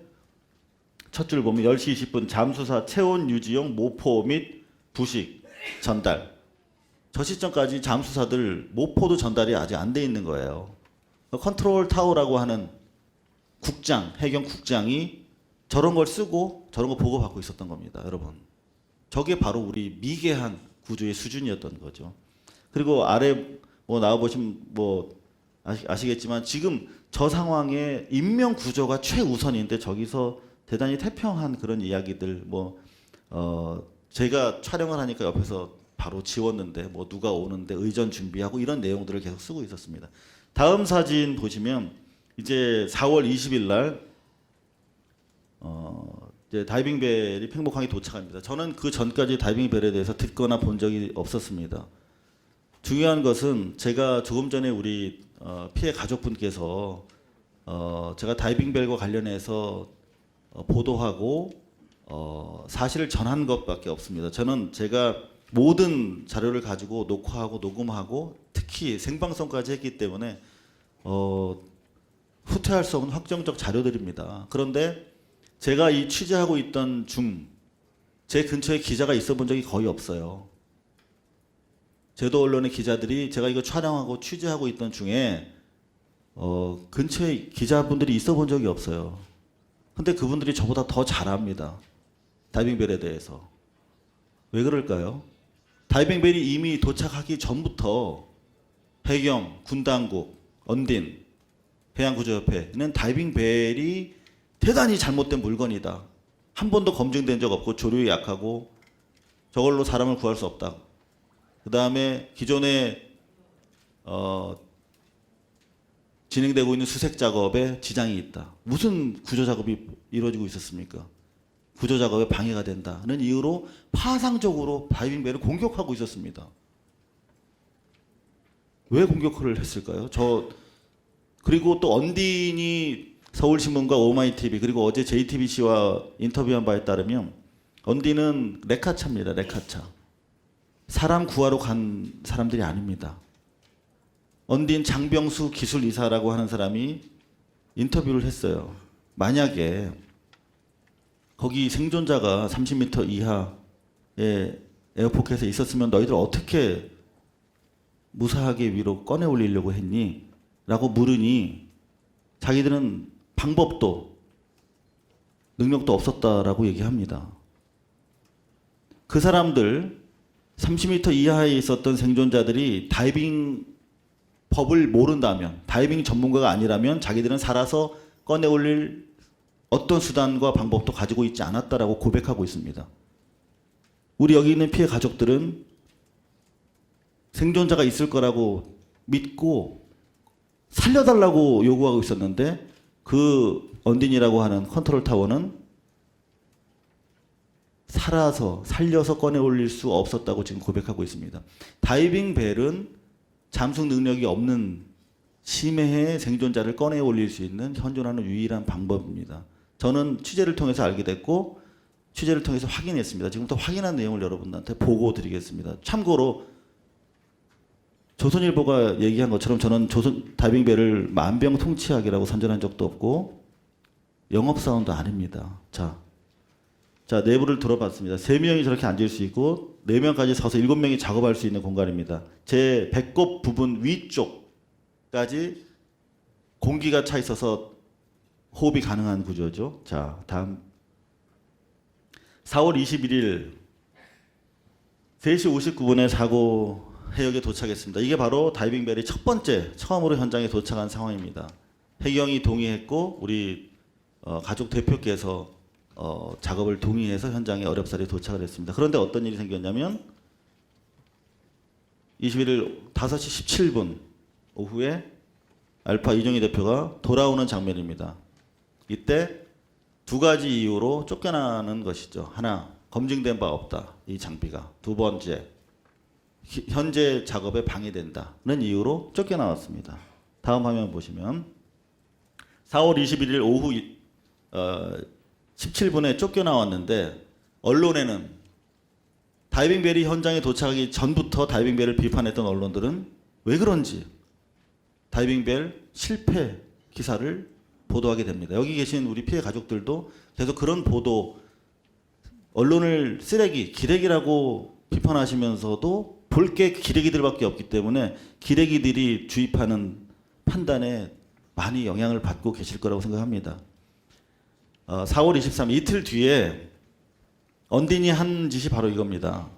첫 줄 보면 10시 20분 잠수사 체온 유지용 모포 및 부식 전달. 저 시점까지 잠수사들 모포도 전달이 아직 안 돼 있는 거예요. 컨트롤 타워라고 하는 국장, 해경 국장이 저런 걸 쓰고 저런 거 보고받고 있었던 겁니다. 여러분. 저게 바로 우리 미개한 구조의 수준이었던 거죠. 그리고 아래 나와보시면 아시겠지만 지금 저 상황에 인명 구조가 최우선인데 저기서 대단히 태평한 그런 이야기들 제가 촬영을 하니까 옆에서 바로 지웠는데 누가 오는데 의전 준비하고 이런 내용들을 계속 쓰고 있었습니다. 다음 사진 보시면 이제 4월 20일 날 이제 다이빙벨이 팽목항에 도착합니다. 저는 그 전까지 다이빙벨에 대해서 듣거나 본 적이 없었습니다. 중요한 것은 제가 조금 전에 우리 피해 가족분께서 제가 다이빙벨과 관련해서 보도하고 사실을 전한 것밖에 없습니다. 저는 제가 모든 자료를 가지고 녹화하고 녹음하고 특히 생방송까지 했기 때문에 후퇴할 수 없는 확정적 자료들입니다. 그런데 제가 이 취재하고 있던 제 근처에 기자가 있어 본 적이 거의 없어요. 제도 언론의 기자들이 제가 이거 촬영하고 취재하고 있던 중에 근처에 기자분들이 있어 본 적이 없어요. 근데 그분들이 저보다 더 잘 압니다. 다이빙벨에 대해서. 왜 그럴까요? 다이빙벨이 이미 도착하기 전부터 해경, 군당국, 언딘, 해양구조협회는 다이빙벨이 대단히 잘못된 물건이다. 한 번도 검증된 적 없고 조류에 약하고 저걸로 사람을 구할 수 없다. 그 다음에 기존에 진행되고 있는 수색 작업에 지장이 있다. 무슨 구조 작업이 이루어지고 있었습니까? 구조 작업에 방해가 된다는 이유로 파상적으로 다이빙벨을 공격하고 있었습니다. 왜 공격을 했을까요? 그리고 또 언딘이 서울신문과 오마이TV 그리고 어제 JTBC와 인터뷰한 바에 따르면 언딘은 레카차입니다. 레카차. 사람 구하러 간 사람들이 아닙니다. 언딘 장병수 기술이사라고 하는 사람이 인터뷰를 했어요. 만약에 거기 생존자가 30m 이하의 에어포켓에 있었으면 너희들 어떻게 무사하게 위로 꺼내 올리려고 했니? 라고 물으니 자기들은 방법도 능력도 없었다라고 얘기합니다. 그 사람들 30m 이하에 있었던 생존자들이 다이빙 법을 모른다면, 다이빙 전문가가 아니라면 자기들은 살아서 꺼내 올릴 어떤 수단과 방법도 가지고 있지 않았다라고 고백하고 있습니다. 우리 여기 있는 피해 가족들은 생존자가 있을 거라고 믿고 살려달라고 요구하고 있었는데 그 언딘이라고 하는 컨트롤 타워는 살려서 꺼내 올릴 수 없었다고 지금 고백하고 있습니다. 다이빙 벨은 잠수 능력이 없는 심해의 생존자를 꺼내 올릴 수 있는 현존하는 유일한 방법입니다. 저는 취재를 통해서 알게 됐고 취재를 통해서 확인했습니다. 지금부터 확인한 내용을 여러분들한테 보고 드리겠습니다. 참고로 조선일보가 얘기한 것처럼 저는 다이빙벨을 만병통치약이라고 선전한 적도 없고 영업사원도 아닙니다. 자, 내부를 들어봤습니다. 3명이 저렇게 앉을 수 있고 4명까지 서서 7명이 작업할 수 있는 공간입니다. 제 배꼽 부분 위쪽까지 공기가 차 있어서 호흡이 가능한 구조죠. 자, 다음 4월 21일 3시 59분에 사고 해역에 도착했습니다. 이게 바로 다이빙벨이 처음으로 현장에 도착한 상황입니다. 해경이 동의했고 우리 가족 대표께서 작업을 동의해서 현장에 어렵사리 도착을 했습니다. 그런데 어떤 일이 생겼냐면 21일 5시 17분 오후에 알파 이종희 대표가 돌아오는 장면입니다. 이때 2가지 이유로 쫓겨나는 것이죠. 하나, 검증된 바 없다. 이 장비가. 2번째, 현재 작업에 방해된다는 이유로 쫓겨나왔습니다. 다음 화면 보시면 4월 21일 오후 17분에 쫓겨나왔는데 언론에는 다이빙벨이 현장에 도착하기 전부터 다이빙벨을 비판했던 언론들은 왜 그런지 다이빙벨 실패 기사를 보도하게 됩니다. 여기 계신 우리 피해 가족들도 계속 그런 보도, 언론을 쓰레기, 기레기라고 비판하시면서도 볼 게 기레기들밖에 없기 때문에 기레기들이 주입하는 판단에 많이 영향을 받고 계실 거라고 생각합니다. 4월 23일 이틀 뒤에 언딘이 한 짓이 바로 이겁니다.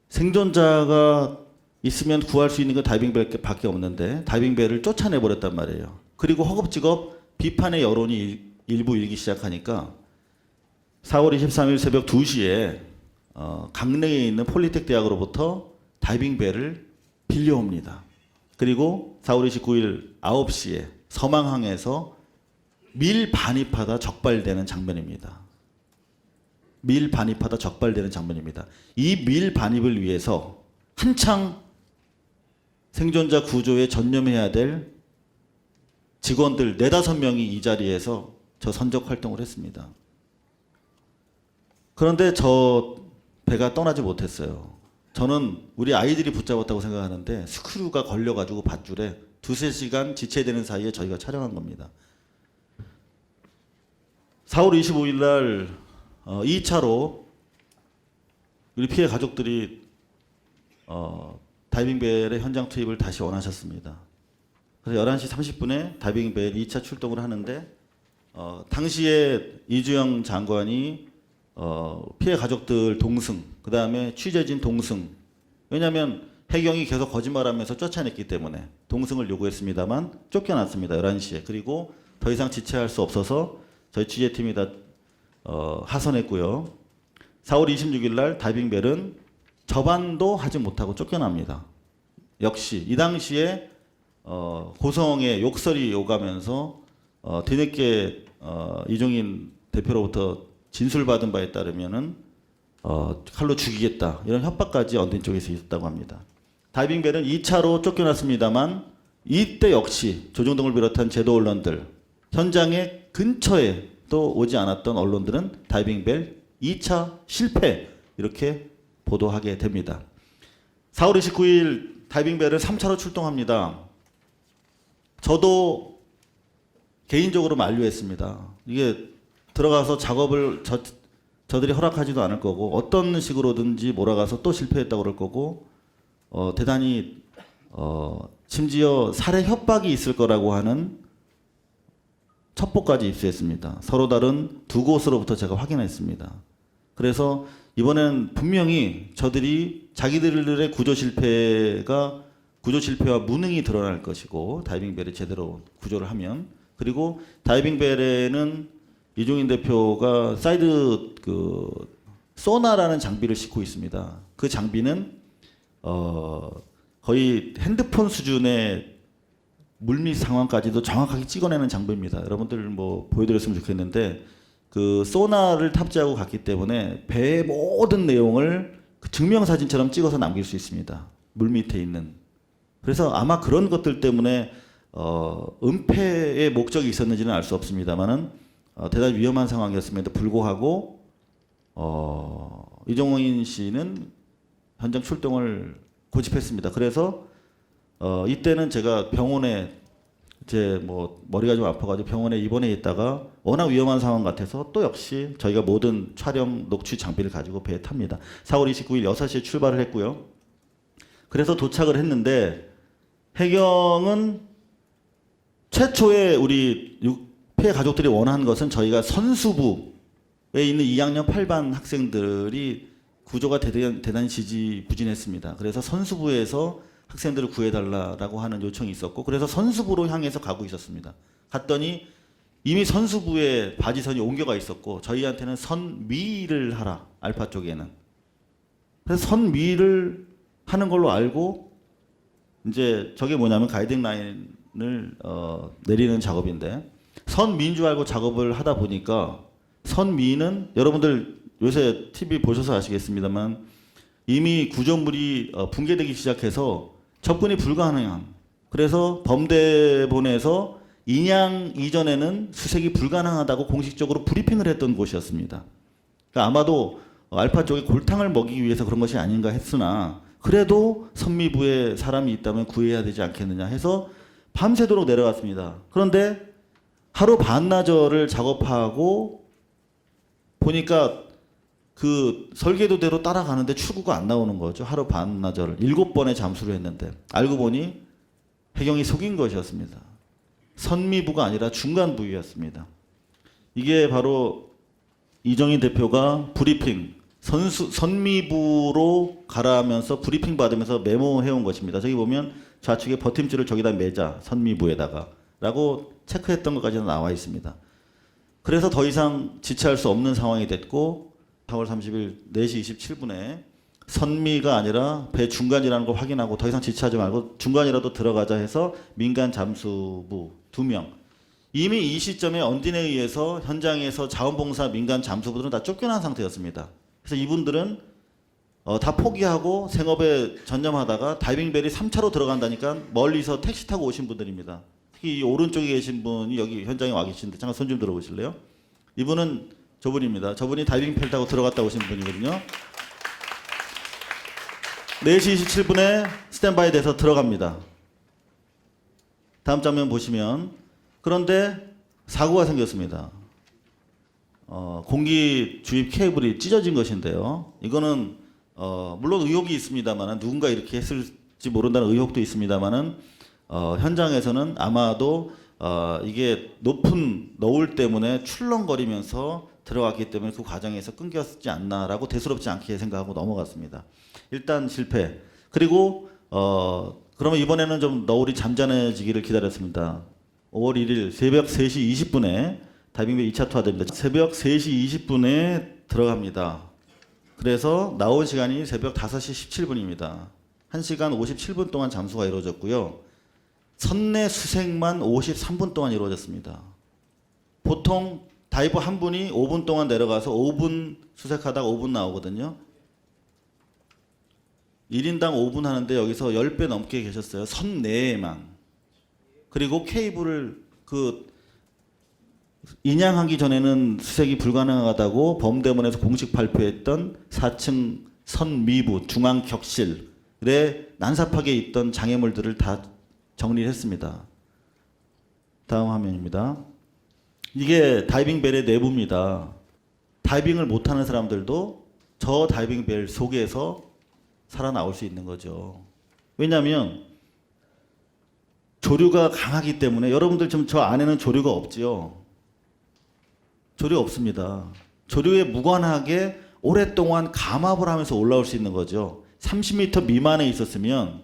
생존자가 있으면 구할 수 있는 건 다이빙벨밖에 없는데 다이빙벨을 쫓아내버렸단 말이에요. 그리고 허겁지겁 비판의 여론이 일부 일기 시작하니까 4월 23일 새벽 2시에 강릉에 있는 폴리텍 대학으로부터 다이빙벨을 빌려옵니다. 그리고 4월 29일 9시에 서망항에서 밀 반입하다 적발되는 장면입니다. 밀 반입하다 적발되는 장면입니다. 이 밀 반입을 위해서 한창 생존자 구조에 전념해야 될 직원들 4-5명이 이 자리에서 저 선적 활동을 했습니다. 그런데 저 배가 떠나지 못했어요. 저는 우리 아이들이 붙잡았다고 생각하는데 스크류가 걸려가지고 밧줄에 2-3시간 지체되는 사이에 저희가 촬영한 겁니다. 4월 25일 날 2차로 우리 피해 가족들이 다이빙벨의 현장 투입을 다시 원하셨습니다. 그래서 11시 30분에 다이빙벨 2차 출동을 하는데 당시에 이주영 장관이 피해 가족들 동승, 그 다음에 취재진 동승. 왜냐하면 해경이 계속 거짓말하면서 쫓아냈기 때문에 동승을 요구했습니다만 쫓겨났습니다. 11시에. 그리고 더 이상 지체할 수 없어서 저희 취재팀이 다 하선했고요. 4월 26일 날 다이빙벨은 접안도 하지 못하고 쫓겨납니다. 역시 이 당시에 고성에 욕설이 오가면서 뒤늦게 이종인 대표로부터 진술받은 바에 따르면은 칼로 죽이겠다 이런 협박까지 언론 쪽에서 있었다고 합니다. 다이빙벨은 2차로 쫓겨났습니다만 이때 역시 조정동을 비롯한 제도 언론들 현장의 근처에 또 오지 않았던 언론들은 다이빙벨 2차 실패 이렇게 보도하게 됩니다. 4월 29일 다이빙벨을 3차로 출동합니다. 저도 개인적으로 만류했습니다. 이게 들어가서 작업을 저들이 허락하지도 않을 거고 어떤 식으로든지 몰아가서 또 실패했다고 그럴 거고 대단히 심지어 살해 협박이 있을 거라고 하는 첩보까지 입수했습니다. 서로 다른 두 곳으로부터 제가 확인했습니다. 그래서 이번엔 분명히 저들이 자기들의 구조 실패와 무능이 드러날 것이고 다이빙벨이 제대로 구조를 하면 그리고 다이빙벨에는 이종인 대표가 사이드 소나라는 장비를 싣고 있습니다. 그 장비는 거의 핸드폰 수준의 물밑 상황까지도 정확하게 찍어내는 장비입니다. 여러분들 뭐 보여드렸으면 좋겠는데 그 소나를 탑재하고 갔기 때문에 배의 모든 내용을 그 증명사진처럼 찍어서 남길 수 있습니다. 물 밑에 있는. 그래서 아마 그런 것들 때문에 은폐의 목적이 있었는지는 알 수 없습니다만은 대단히 위험한 상황이었음에도 불구하고 이종인 씨는 현장 출동을 고집했습니다. 그래서 이때는 제가 병원에 이제 뭐 머리가 좀 아파가지고 병원에 입원해 있다가 워낙 위험한 상황 같아서 또 역시 저희가 모든 촬영 녹취 장비를 가지고 배에 탑니다. 4월 29일 6시에 출발을 했고요. 그래서 도착을 했는데 해경은 최초에 우리 피해 가족들이 원한 것은 저희가 선수부에 있는 2학년 8반 학생들이 구조가 대단히 지지부진했습니다. 그래서 선수부에서 학생들을 구해달라고 하는 요청이 있었고 그래서 선수부로 향해서 가고 있었습니다. 갔더니 이미 선수부에 바지선이 옮겨가 있었고 저희한테는 선미를 하라 알파 쪽에는. 그래서 선미를 하는 걸로 알고 이제 저게 뭐냐면 가이딩 라인을 내리는 작업인데 선미인 줄 알고 작업을 하다 보니까 선미는 여러분들 요새 TV 보셔서 아시겠습니다만 이미 구조물이 붕괴되기 시작해서 접근이 불가능한 그래서 범대본에서 인양 이전에는 수색이 불가능하다고 공식적으로 브리핑을 했던 곳이었습니다. 그러니까 아마도 알파 쪽에 골탕을 먹이기 위해서 그런 것이 아닌가 했으나 그래도 선미부에 사람이 있다면 구해야 되지 않겠느냐 해서 밤새도록 내려갔습니다. 그런데 하루 반나절을 작업하고 보니까 그 설계도대로 따라가는데 출구가 안 나오는 거죠. 하루 반나절 7번의 잠수를 했는데 알고 보니 해경이 속인 것이었습니다. 선미부가 아니라 중간 부위였습니다. 이게 바로 이정인 대표가 브리핑 선미부로 가라하면서 브리핑 받으면서 메모해온 것입니다. 저기 보면 좌측에 버팀줄을 저기다 매자 선미부에다가 라고 체크했던 것까지는 나와 있습니다. 그래서 더 이상 지체할 수 없는 상황이 됐고 4월 30일 4시 27분에 선미가 아니라 배 중간이라는 걸 확인하고 더 이상 지체하지 말고 중간이라도 들어가자 해서 민간 잠수부 2명. 이미 이 시점에 언딘에 의해서 현장에서 자원봉사 민간 잠수부들은 다 쫓겨난 상태였습니다. 그래서 이분들은 다 포기하고 생업에 전념하다가 다이빙벨이 3차로 들어간다니까 멀리서 택시 타고 오신 분들입니다. 특히 이 오른쪽에 계신 분이 여기 현장에 와 계신데 잠깐 손 좀 들어보실래요? 이분은 저분입니다. 저분이 다이빙벨 타고 들어갔다 오신 분이거든요. 4시 27분에 스탠바이 돼서 들어갑니다. 다음 장면 보시면 그런데 사고가 생겼습니다. 공기 주입 케이블이 찢어진 것인데요. 이거는 물론 의혹이 있습니다만 누군가 이렇게 했을지 모른다는 의혹도 있습니다만은 현장에서는 아마도 이게 높은 너울 때문에 출렁거리면서 들어갔기 때문에 그 과정에서 끊겼지 않나라고 대수롭지 않게 생각하고 넘어갔습니다. 일단 실패. 그리고 그러면 이번에는 좀 너울이 잠잠해지기를 기다렸습니다. 5월 1일 새벽 3시 20분에 다이빙벨 2차 투하됩니다. 새벽 3시 20분에 들어갑니다. 그래서 나온 시간이 새벽 5시 17분입니다. 1시간 57분 동안 잠수가 이루어졌고요. 선내 수색만 53분 동안 이루어졌습니다. 보통 다이버 한 분이 5분 동안 내려가서 5분 수색하다가 5분 나오거든요. 1인당 5분 하는데 여기서 10배 넘게 계셨어요. 선 내에만. 그리고 케이블을 인양하기 전에는 수색이 불가능하다고 범대문에서 공식 발표했던 4층 선 미부 중앙 격실에 난삽하게 있던 장애물들을 다 정리를 했습니다. 다음 화면입니다. 이게 다이빙벨의 내부입니다. 다이빙을 못하는 사람들도 저 다이빙벨 속에서 살아나올 수 있는 거죠. 왜냐하면 조류가 강하기 때문에 여러분들 지금 저 안에는 조류가 없지요. 조류 없습니다. 조류에 무관하게 오랫동안 감압을 하면서 올라올 수 있는 거죠. 30m 미만에 있었으면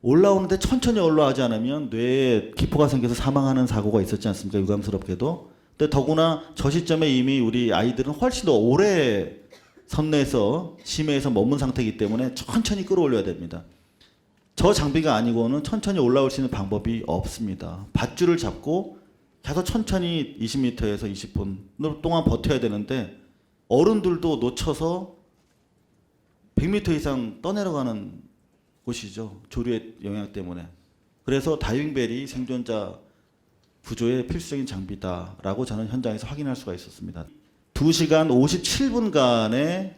올라오는데 천천히 올라가지 않으면 뇌에 기포가 생겨서 사망하는 사고가 있었지 않습니까? 유감스럽게도. 근데 더구나 저 시점에 이미 우리 아이들은 훨씬 더 오래 선내에서 심해에서 머문 상태이기 때문에 천천히 끌어올려야 됩니다. 저 장비가 아니고는 천천히 올라올 수 있는 방법이 없습니다. 밧줄을 잡고 계속 천천히 20m에서 20분 동안 버텨야 되는데 어른들도 놓쳐서 100m 이상 떠내려가는 곳이죠. 조류의 영향 때문에. 그래서 다이빙벨이 생존자 구조의 필수적인 장비다라고 저는 현장에서 확인할 수가 있었습니다. 2시간 57분간의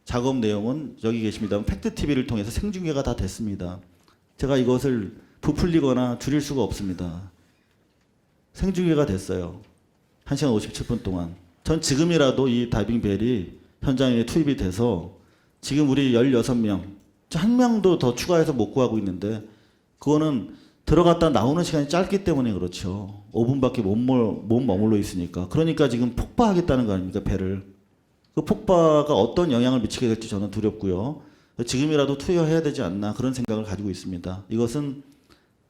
작업 내용은 여기 계십니다. 팩트TV를 통해서 생중계가 다 됐습니다. 제가 이것을 부풀리거나 줄일 수가 없습니다. 생중계가 됐어요. 1시간 57분 동안. 전 지금이라도 이 다이빙벨이 현장에 투입이 돼서 지금 우리 16명, 한 명도 더 추가해서 못 구하고 있는데 그거는 들어갔다 나오는 시간이 짧기 때문에 그렇죠. 5분밖에 못 머물러 있으니까. 그러니까 지금 폭파하겠다는 거 아닙니까, 배를. 그 폭파가 어떤 영향을 미치게 될지 저는 두렵고요. 지금이라도 투여해야 되지 않나 그런 생각을 가지고 있습니다. 이것은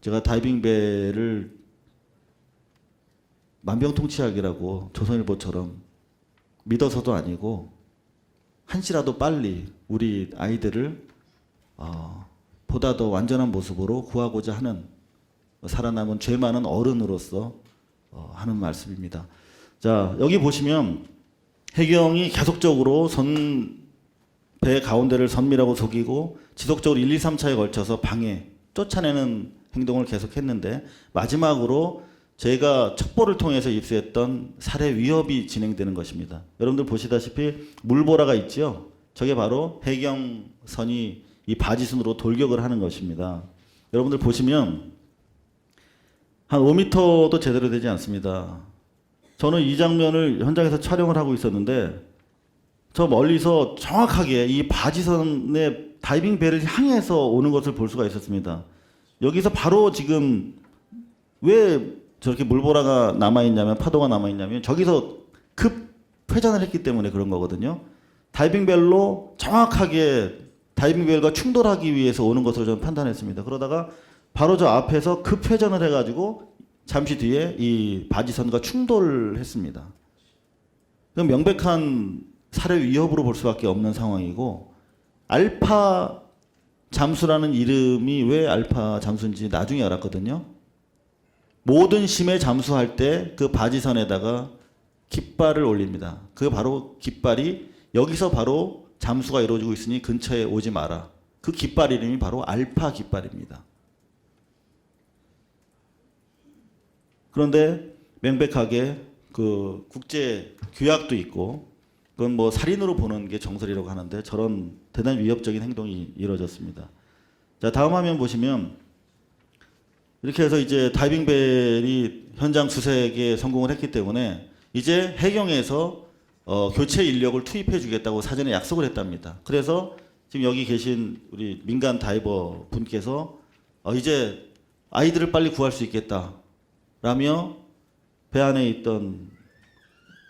제가 다이빙벨을 만병통치약이라고 조선일보처럼 믿어서도 아니고 한시라도 빨리 우리 아이들을 보다 더 완전한 모습으로 구하고자 하는 살아남은 죄 많은 어른으로서 하는 말씀입니다. 자, 여기 보시면 해경이 계속적으로 배 가운데를 선미라고 속이고 지속적으로 1, 2, 3차에 걸쳐서 방해, 쫓아내는 행동을 계속했는데 마지막으로 저희가 첩보를 통해서 입수했던 살해 위협이 진행되는 것입니다. 여러분들 보시다시피 물보라가 있죠. 저게 바로 해경선이 이 바지선으로 돌격을 하는 것입니다. 여러분들 보시면 한 5m도 제대로 되지 않습니다. 저는 이 장면을 현장에서 촬영을 하고 있었는데 저 멀리서 정확하게 이 바지선의 다이빙벨을 향해서 오는 것을 볼 수가 있었습니다. 여기서 바로 지금 왜 저렇게 물보라가 남아있냐면 파도가 남아있냐면 저기서 급 회전을 했기 때문에 그런 거거든요. 다이빙벨로 정확하게 다이빙벨과 충돌하기 위해서 오는 것으로 저는 판단했습니다. 그러다가 바로 저 앞에서 급 회전을 해가지고 잠시 뒤에 이 바지선과 충돌했습니다. 그럼 명백한 살해 위협으로 볼 수밖에 없는 상황이고 알파 잠수라는 이름이 왜 알파 잠수인지 나중에 알았거든요. 모든 심해 잠수할 때 그 바지선에다가 깃발을 올립니다. 그 바로 깃발이 여기서 바로 잠수가 이루어지고 있으니 근처에 오지 마라. 그 깃발 이름이 바로 알파 깃발입니다. 그런데 명백하게 그 국제 규약도 있고 그건 뭐 살인으로 보는 게 정설이라고 하는데 저런 대단히 위협적인 행동이 이루어졌습니다. 자, 다음 화면 보시면 이렇게 해서 이제 다이빙벨이 현장 수색에 성공을 했기 때문에 이제 해경에서 교체 인력을 투입해 주겠다고 사전에 약속을 했답니다. 그래서 지금 여기 계신 우리 민간 다이버 분께서 이제 아이들을 빨리 구할 수 있겠다라며 배 안에 있던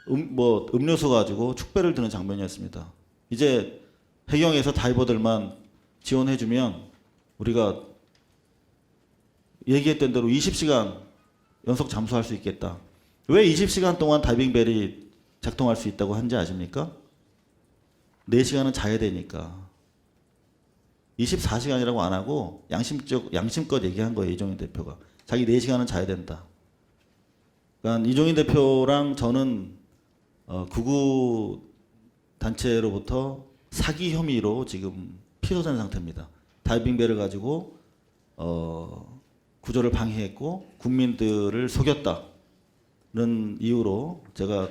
음료수 가지고 축배를 드는 장면이었습니다. 이제 해경에서 다이버들만 지원해주면 우리가 얘기했던 대로 20시간 연속 잠수할 수 있겠다. 왜 20시간 동안 다이빙벨이 작동할 수 있다고 한지 아십니까? 4시간은 자야 되니까. 24시간이라고 안 하고 양심껏 얘기한 거예요. 이종인 대표가. 자기 4시간은 자야 된다. 그러니까 이종인 대표랑 저는 구구 단체로부터 사기 혐의로 지금 피소된 상태입니다. 다이빙벨을 가지고 구조를 방해했고 국민들을 속였다는 이유로 제가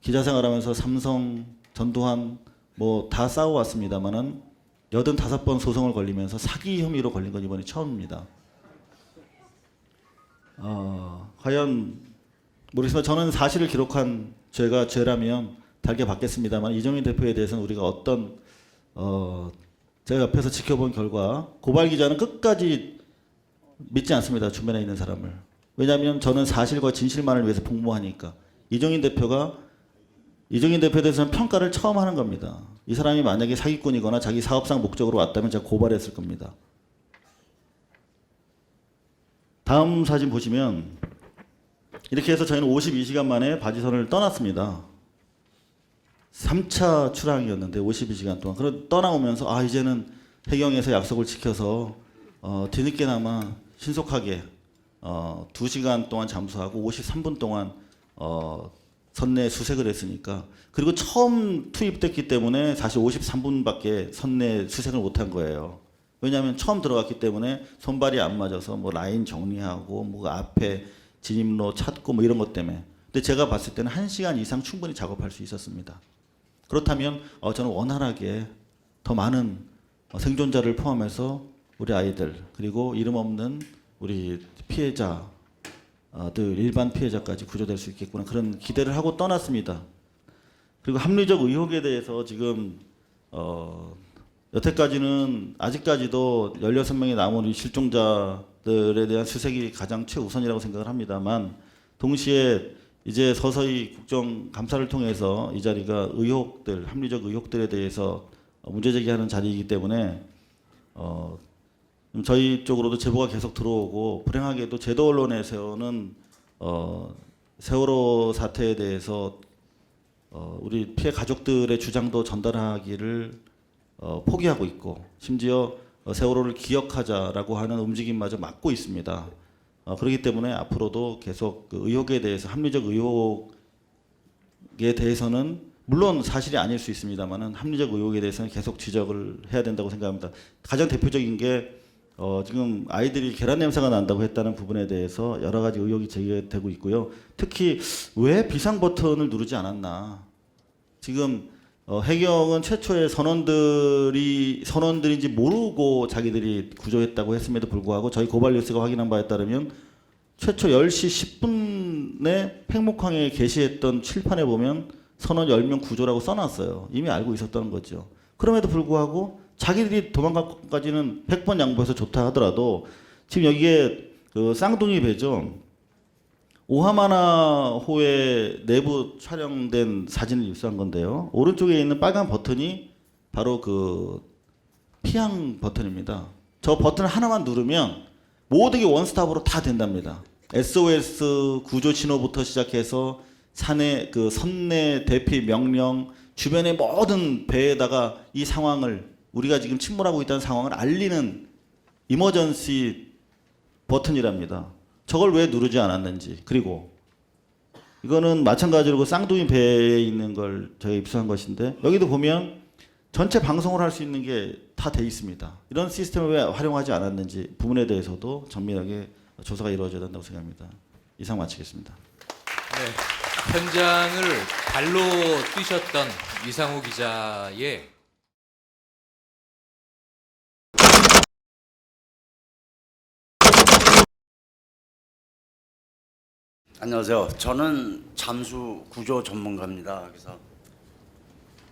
기자 생활하면서 삼성, 전두환 뭐 다 싸워왔습니다만은 85번 소송을 걸리면서 사기 혐의로 걸린 건 이번이 처음입니다. 과연 모르겠지만 저는 사실을 기록한 죄가 죄라면 달게 받겠습니다만 이종인 대표에 대해서는 우리가 어떤 제가 옆에서 지켜본 결과 고발 기자는 끝까지 믿지 않습니다. 주변에 있는 사람을. 왜냐하면 저는 사실과 진실만을 위해서 복무하니까. 이종인 대표에 대해서는 평가를 처음 하는 겁니다. 이 사람이 만약에 사기꾼이거나 자기 사업상 목적으로 왔다면 제가 고발했을 겁니다. 다음 사진 보시면 이렇게 해서 저희는 52시간 만에 바지선을 떠났습니다. 3차 출항이었는데 52시간 동안. 그럼 떠나오면서 이제는 해경에서 약속을 지켜서 뒤늦게나마 신속하게 2시간 동안 잠수하고 53분 동안 선내 수색을 했으니까 그리고 처음 투입됐기 때문에 사실 53분밖에 선내 수색을 못한 거예요. 왜냐하면 처음 들어갔기 때문에 손발이 안 맞아서 뭐 라인 정리하고 뭐 앞에 진입로 찾고 뭐 이런 것 때문에. 근데 제가 봤을 때는 1시간 이상 충분히 작업할 수 있었습니다. 그렇다면 저는 원활하게 더 많은 생존자를 포함해서 우리 아이들 그리고 이름 없는 우리 피해자들 일반 피해자까지 구조될 수 있겠구나 그런 기대를 하고 떠났습니다. 그리고 합리적 의혹에 대해서 지금 여태까지는 아직까지도 16명의 남은 이 실종자들에 대한 수색이 가장 최우선이라고 생각을 합니다만 동시에 이제 서서히 국정감사를 통해서 이 자리가 의혹들, 합리적 의혹들에 대해서 문제 제기하는 자리이기 때문에 저희 쪽으로도 제보가 계속 들어오고 불행하게도 제도 언론에서는 세월호 사태에 대해서 우리 피해 가족들의 주장도 전달하기를 포기하고 있고 심지어 세월호를 기억하자라고 하는 움직임마저 막고 있습니다. 그렇기 때문에 앞으로도 계속 그 의혹에 대해서 합리적 의혹에 대해서는 물론 사실이 아닐 수 있습니다만은 합리적 의혹에 대해서는 계속 지적을 해야 된다고 생각합니다. 가장 대표적인 게 지금 아이들이 계란 냄새가 난다고 했다는 부분에 대해서 여러 가지 의혹이 제기되고 있고요. 특히 왜 비상 버튼을 누르지 않았나? 지금 해경은 최초의 선원들인지 모르고 자기들이 구조했다고 했음에도 불구하고 저희 고발 뉴스가 확인한 바에 따르면 최초 10시 10분에 팽목항에 게시했던 칠판에 보면 선원 10명 구조라고 써놨어요. 이미 알고 있었다는 거죠. 그럼에도 불구하고 자기들이 도망가기까지는 100번 양보해서 좋다 하더라도 지금 여기에 그 쌍둥이 배죠. 오하마나호의 내부 촬영된 사진을 입수한 건데요. 오른쪽에 있는 빨간 버튼이 바로 그 피항 버튼입니다. 저 버튼 하나만 누르면 모든 게 원스톱으로 다 된답니다. SOS 구조 신호부터 시작해서 산의 그 선내 대피 명령, 주변의 모든 배에다가 이 상황을 우리가 지금 침몰하고 있다는 상황을 알리는 이머전시 버튼이랍니다. 저걸 왜 누르지 않았는지. 그리고 이거는 마찬가지로 그 쌍둥이 배에 있는 걸 저희가 입수한 것인데 여기도 보면 전체 방송을 할 수 있는 게 다 돼 있습니다. 이런 시스템을 왜 활용하지 않았는지 부분에 대해서도 정밀하게 조사가 이루어져야 된다고 생각합니다. 이상 마치겠습니다. 네. 현장을 발로 뛰셨던 이상호 기자의 안녕하세요. 저는 잠수 구조 전문가입니다. 그래서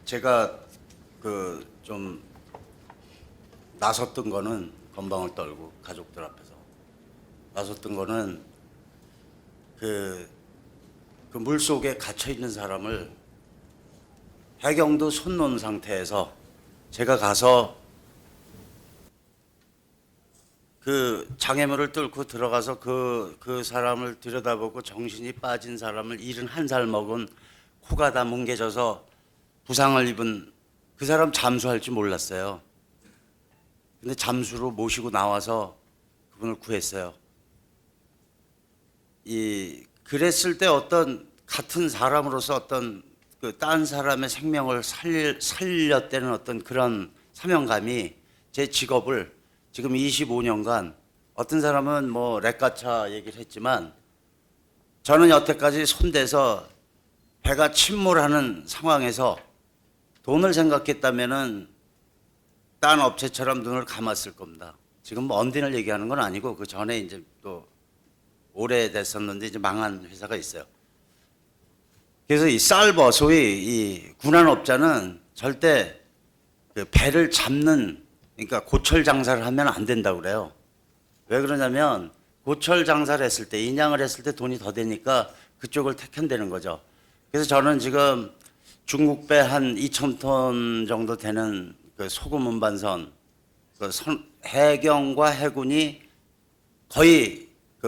제가 좀 나섰던 거는 건방을 떨고 가족들 앞에서 나섰던 거는 그 물속에 갇혀 있는 사람을 해경도 손 놓은 상태에서 제가 가서 그 장애물을 뚫고 들어가서 그 사람을 들여다보고 정신이 빠진 사람을 71살 먹은 코가 다 뭉개져서 부상을 입은 그 사람 잠수할 줄 몰랐어요. 근데 잠수로 모시고 나와서 그분을 구했어요. 그랬을 때 어떤 같은 사람으로서 어떤 딴 사람의 생명을 살렸다는 어떤 그런 사명감이 제 직업을 지금 25년간 어떤 사람은 뭐 렉가차 얘기를 했지만 저는 여태까지 손대서 배가 침몰하는 상황에서 돈을 생각했다면은 딴 업체처럼 눈을 감았을 겁니다. 지금 뭐 언딘을 얘기하는 건 아니고 그 전에 이제 또 오래됐었는데 이제 망한 회사가 있어요. 그래서 이 살버 소위 이 군안업자는 절대 그 배를 잡는 그러니까 고철 장사를 하면 안 된다고 그래요. 왜 그러냐면 고철 장사를 했을 때 인양을 했을 때 돈이 더 되니까 그쪽을 택한다는 거죠. 그래서 저는 지금 중국배 한 2,000톤 정도 되는 그 소금 운반선 해경과 해군이 거의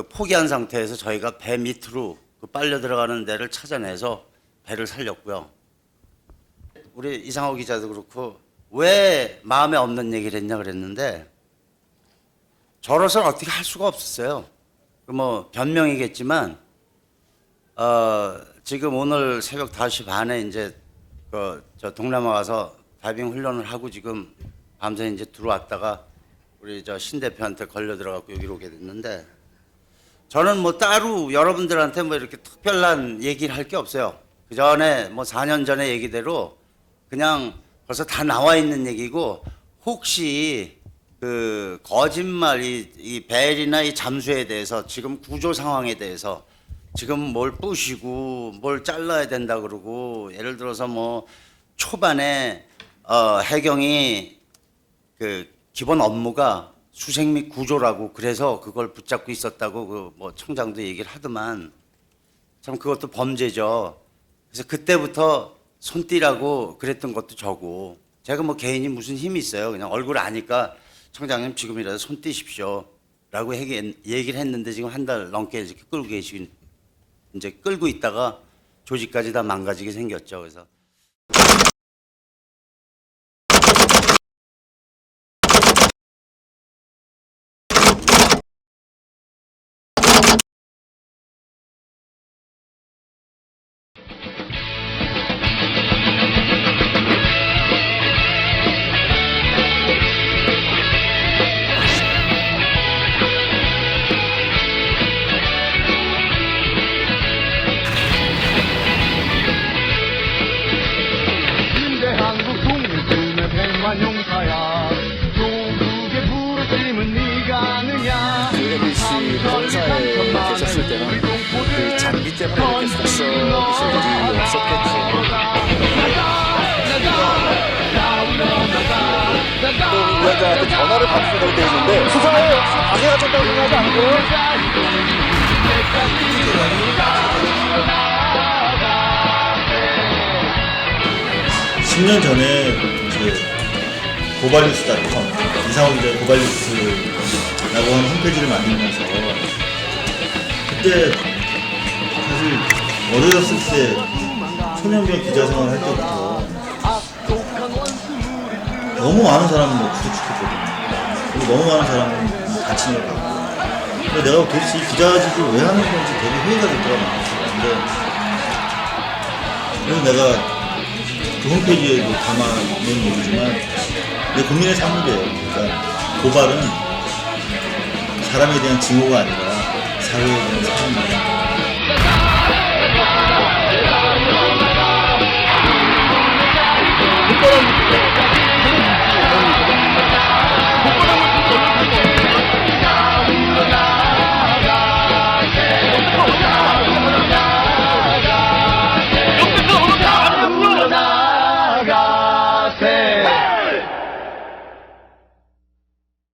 포기한 상태에서 저희가 배 밑으로 빨려 들어가는 데를 찾아내서 배를 살렸고요. 우리 이상호 기자도 그렇고 왜 마음에 없는 얘기를 했냐 그랬는데 저로서는 어떻게 할 수가 없었어요. 뭐 변명이겠지만 지금 오늘 새벽 5시 반에 이제 저 동남아 가서 다이빙 훈련을 하고 지금 밤새 이제 들어왔다가 우리 저 신 대표한테 걸려 들어가고 여기로 오게 됐는데 저는 뭐 따로 여러분들한테 뭐 이렇게 특별한 얘기를 할 게 없어요. 그 전에 뭐 4년 전에 얘기대로 그냥 벌써 다 나와 있는 얘기고 혹시 그 거짓말 이 벨이나 이 잠수에 대해서 지금 구조 상황에 대해서 지금 뭘 부시고 뭘 잘라야 된다 그러고 예를 들어서 뭐 초반에 해경이 그 기본 업무가 수색 및 구조라고 그래서 그걸 붙잡고 있었다고 그 뭐 청장도 얘기를 하더만 참 그것도 범죄죠. 그래서 그때부터 손띠라고 그랬던 것도 저고 제가 뭐 개인이 무슨 힘이 있어요. 그냥 얼굴 아니까 청장님 지금이라도 손 떼십시오 라고 얘기를 했는데 지금 한 달 넘게 이렇게 끌고 계시긴 이제 끌고 있다가 조직까지 다 망가지게 생겼죠. 그래서 용사야 조국의 부르심은 네가 아느냐 MBC 본사에 계셨을 때는 그 장비 때문에 이렇게 속썩이실 일이 없었겠죠. 또 위원장한테 전화를 받으셔도 되는데 수사에 역시 방해가 된다고 생각하지 않고요. 10년 전에 고발뉴스닷컴 이상호 기자의 고발뉴스라고 하는 홈페이지를 만들면서 그때 사실 어렸을 때 초년병 기자 생활을 할 때부터 너무 많은 사람을 구속시켰거든요. 그리고 너무 많은 사람을 다치는 걸 봤고 근데 내가 도대체 이 기자직을 왜 하는 건지 되게 회의가 됐더라고요. 그래서 내가 그 홈페이지에도 담아놓은 얘기지만 이게 국민의 삶이래요. 그러니까 고발은 사람에 대한 증오가 아니라 사회에 대한 사랑입니다.